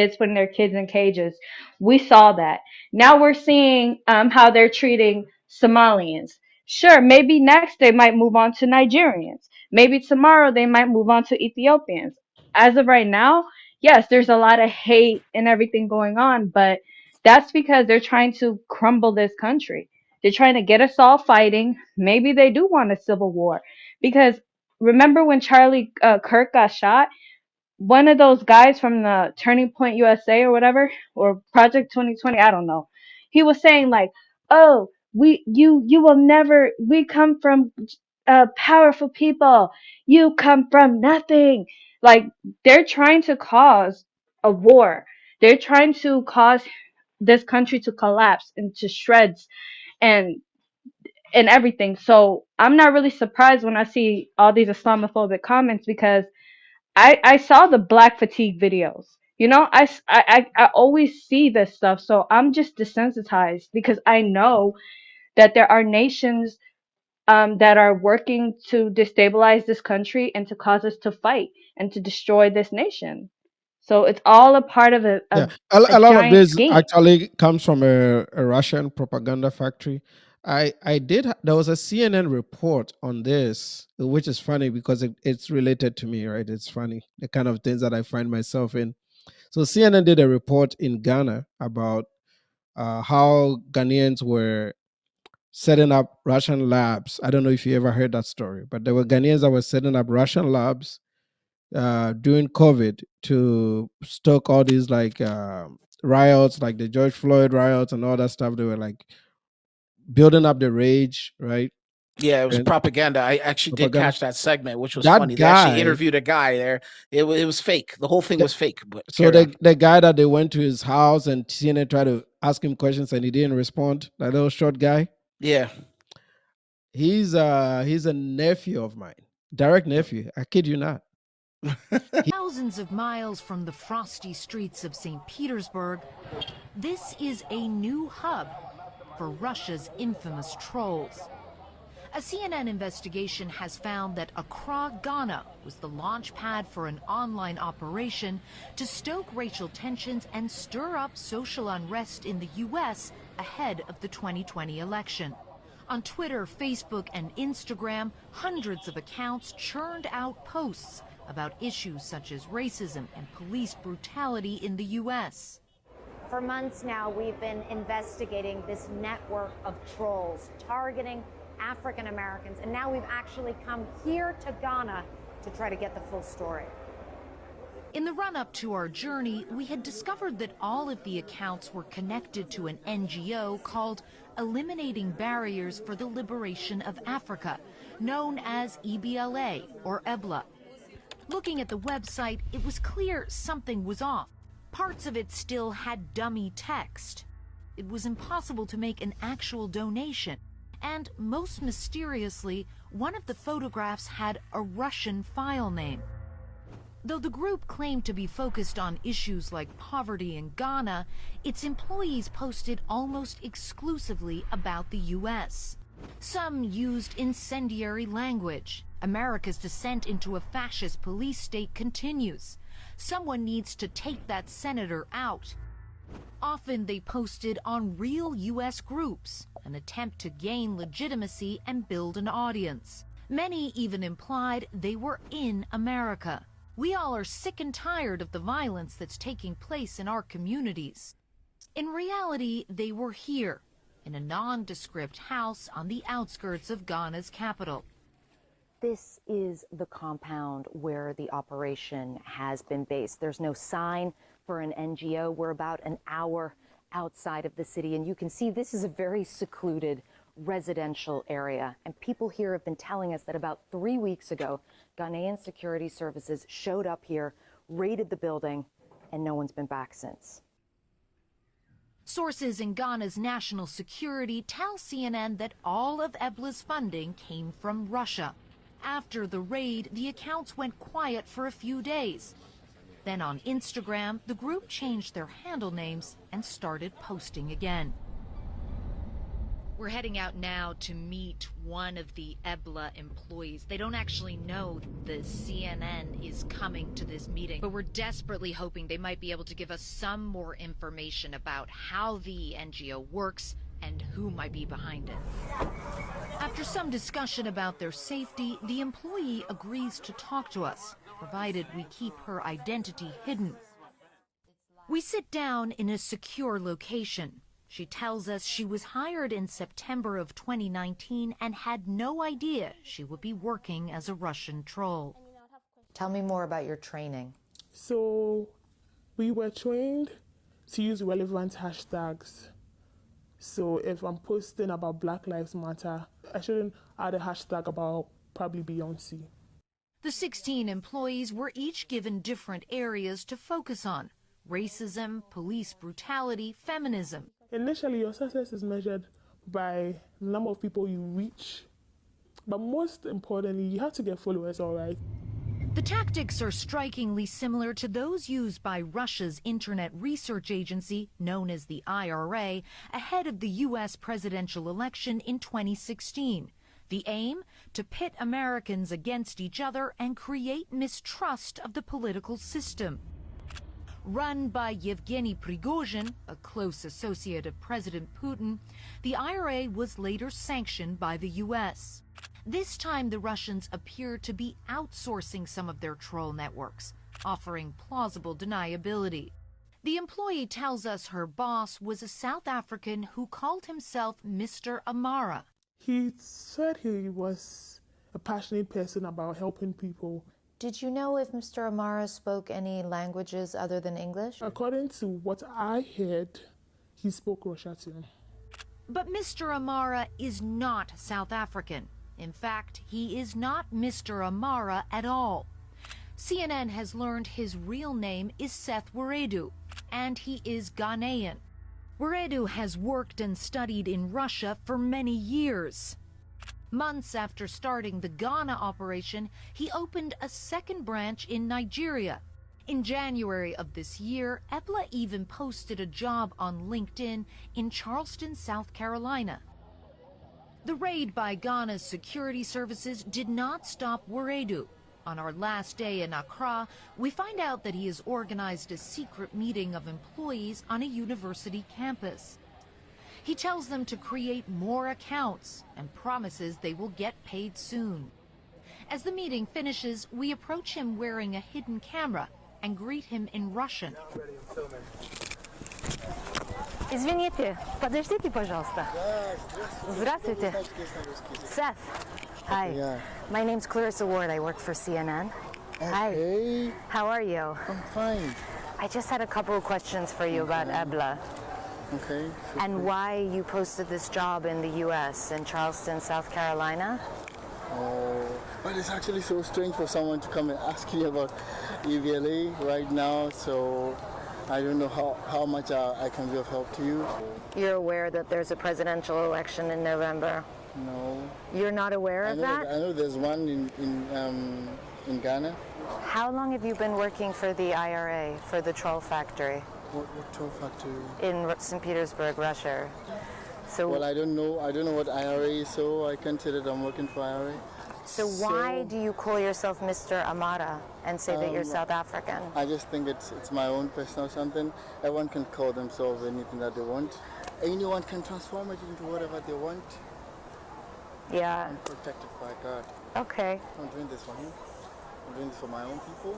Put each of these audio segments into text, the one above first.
kids, putting their kids in cages. We saw that. Now we're seeing how they're treating Somalians. Sure, maybe next they might move on to Nigerians. Maybe tomorrow they might move on to Ethiopians. As of right now, yes, there's a lot of hate and everything going on, but that's because they're trying to crumble this country. They're trying to get us all fighting. Maybe they do want a civil war. Because remember when Charlie Kirk got shot? One of those guys from the Turning Point USA or whatever, or Project 2020, I don't know. He was saying like, "Oh, you will never. We come from powerful people. You come from nothing." Like they're trying to cause a war. They're trying to cause this country to collapse into shreds and everything. So I'm not really surprised when I see all these Islamophobic comments because I saw the black fatigue videos. You know, I always see this stuff. So I'm just desensitized because I know that there are nations that are working to destabilize this country and to cause us to fight and to destroy this nation. So it's all a part of Yeah, a a lot of giant this scheme. actually comes from a Russian propaganda factory. There was a CNN report on this, which is funny because it's related to me, right? It's funny, the kind of things that I find myself in. So CNN did a report in Ghana about how Ghanaians were setting up Russian labs. I don't know if you ever heard that story, but there were Ghanaians that were setting up Russian labs during COVID to stoke all these like riots, like the George Floyd riots and all that stuff. They were like building up the rage, right? Yeah, it was And propaganda. I actually did propaganda. catch that segment, which was That funny. They actually guy, interviewed a guy there. It was fake. The whole thing the, was fake. But so carry on. the guy that they went to his house and CNN tried to ask him questions and he didn't respond. That little short guy. Yeah. He's a nephew of mine, direct nephew. I kid you not. Thousands of miles from the frosty streets of St. Petersburg, this is a new hub for Russia's infamous trolls. A CNN investigation has found that Accra, Ghana was the launch pad for an online operation to stoke racial tensions and stir up social unrest in the U.S. ahead of the 2020 election. On Twitter, Facebook, and Instagram, hundreds of accounts churned out posts about issues such as racism and police brutality in the U.S. For months now, we've been investigating this network of trolls targeting African Americans, and now we've actually come here to Ghana to try to get the full story. In the run-up to our journey, we had discovered that all of the accounts were connected to an NGO called Eliminating Barriers for the Liberation of Africa, known as EBLA or EBLA. Looking at the website, it was clear something was off. Parts of it still had dummy text. It was impossible to make an actual donation. And most mysteriously, one of the photographs had a Russian file name. Though the group claimed to be focused on issues like poverty in Ghana, its employees posted almost exclusively about the U.S. Some used incendiary language. America's descent into a fascist police state continues. Someone needs to take that senator out. Often they posted on real U.S. groups, an attempt to gain legitimacy and build an audience. Many even implied they were in America. We all are sick and tired of the violence that's taking place in our communities. In reality, they were here, in a nondescript house on the outskirts of Ghana's capital. This is the compound where the operation has been based. There's no sign for an NGO. We're about an hour outside of the city, and you can see this is a very secluded residential area. And people here have been telling us that about 3 weeks ago, Ghanaian security services showed up here, raided the building, and no one's been back since. Sources in Ghana's national security tell CNN that all of EBLA's funding came from Russia. After the raid, the accounts went quiet for a few days. Then on Instagram, the group changed their handle names and started posting again. We're heading out now to meet one of the EBLA employees. They don't actually know the CNN is coming to this meeting, but we're desperately hoping they might be able to give us some more information about how the NGO works and who might be behind it. After some discussion about their safety, the employee agrees to talk to us, provided we keep her identity hidden. We sit down in a secure location. She tells us she was hired in September of 2019 and had no idea she would be working as a Russian troll. Tell me more about your training. So we were trained to use relevant hashtags. So if I'm posting about Black Lives Matter, I shouldn't add a hashtag about probably Beyonce. The 16 employees were each given different areas to focus on: racism, police brutality, feminism. Initially, your success is measured by the number of people you reach. But most importantly, you have to get followers, all right? The tactics are strikingly similar to those used by Russia's Internet Research Agency, known as the IRA, ahead of the U.S. presidential election in 2016. The aim? To pit Americans against each other and create mistrust of the political system. Run by Yevgeny Prigozhin, a close associate of President Putin, the IRA was later sanctioned by the U.S. This time, the Russians appear to be outsourcing some of their troll networks, offering plausible deniability. The employee tells us her boss was a South African who called himself Mr. Amara. He said he was a passionate person about helping people. Did you know if Mr. Amara spoke any languages other than English? According to what I heard, he spoke Russian. But Mr. Amara is not South African. In fact, he is not Mr. Amara at all. CNN has learned his real name is Seth Weredu, and he is Ghanaian. Weredu has worked and studied in Russia for many years. Months after starting the Ghana operation, he opened a second branch in Nigeria. In January of this year, EBLA even posted a job on LinkedIn in Charleston, South Carolina. The raid by Ghana's security services did not stop Weredu. On our last day in Accra, we find out that he has organized a secret meeting of employees on a university campus. He tells them to create more accounts and promises they will get paid soon. As the meeting finishes, we approach him wearing a hidden camera and greet him in Russian. Извините, подождите, пожалуйста. Здравствуйте. Seth. Hi. Yeah. My name's Clarissa Ward. I work for CNN. Hi. Hey, How are you? I'm fine. I just had a couple of questions for you about EBLA Okay. and why you posted this job in the U.S. in Charleston, South Carolina. Oh, but it's actually so strange for someone to come and ask me about EBLA right now. So I don't know how much I can be of help to you. You're aware that there's a presidential election in November. No. You're not aware I of know, that? I know there's one in Ghana. How long have you been working for the IRA, for the troll factory What toll factory? in St. Petersburg, Russia? So, Well, I don't know what IRA is, so I can't say that I'm working for IRA. so why do you call yourself Mr. Amara and say that you're South African? I just think it's my own personal something. Everyone can call themselves anything that they want. Anyone can transform it into whatever they want. Yeah, I'm protected by God. okay. I'm doing this for him. I'm doing this for my own people.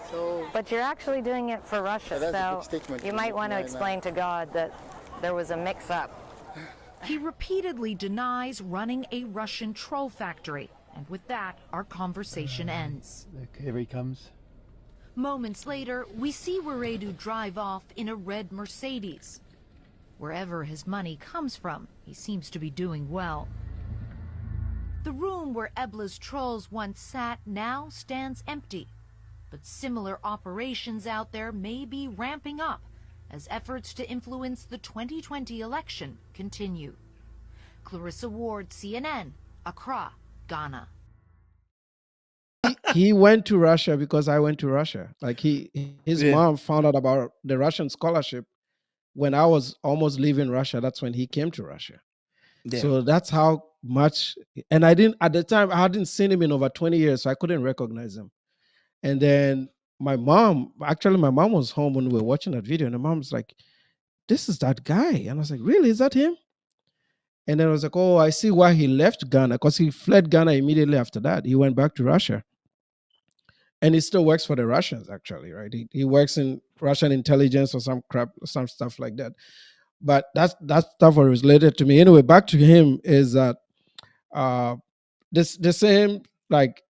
So But you're actually doing it for Russia, that's a so big statement you to might make want to right explain to God that there was a mix-up. He repeatedly denies running a Russian troll factory, and with that, our conversation ends. Look, here he comes. Moments later, we see Weredu drive off in a red Mercedes. Wherever his money comes from, he seems to be doing well. The room where EBLA's trolls once sat now stands empty. But similar operations out there may be ramping up as efforts to influence the 2020 election continue. Clarissa Ward, CNN, Accra, Ghana. He went to Russia because I went to Russia. Like his Yeah. mom found out about the Russian scholarship when I was almost leaving Russia. That's when he came to Russia. Yeah. So that's how much. And I didn't, at the time, I hadn't seen him in over 20 years, so I couldn't recognize him. And then my mom was home when we were watching that video, and the mom's like, "This is that guy." And I was like, "Really? Is that him?" And then I was like, "Oh, I see why he left Ghana, because he fled Ghana immediately after that. He went back to Russia. And he still works for the Russians, actually, right? He works in Russian intelligence or some crap, some stuff like that. But that stuff was related to me. Anyway, back to him is that the same like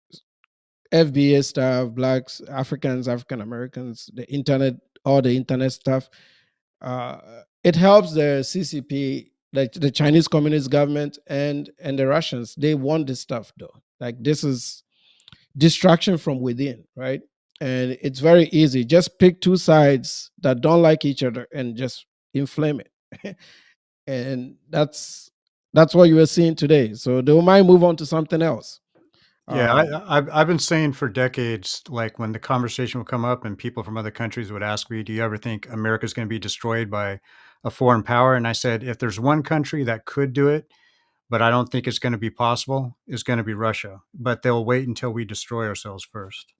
FBA stuff, blacks, Africans, African Americans, the internet, all the internet stuff. It helps the CCP, like the Chinese Communist government and the Russians. They want this stuff though. Like this is distraction from within, right? And it's very easy. Just pick two sides that don't like each other and just inflame it. And that's what you are seeing today. So they might move on to something else. Yeah, I've been saying for decades, like when the conversation would come up and people from other countries would ask me, "Do you ever think America's going to be destroyed by a foreign power?" And I said, if there's one country that could do it, but I don't think it's going to be possible, it's going to be Russia. But they'll wait until we destroy ourselves first.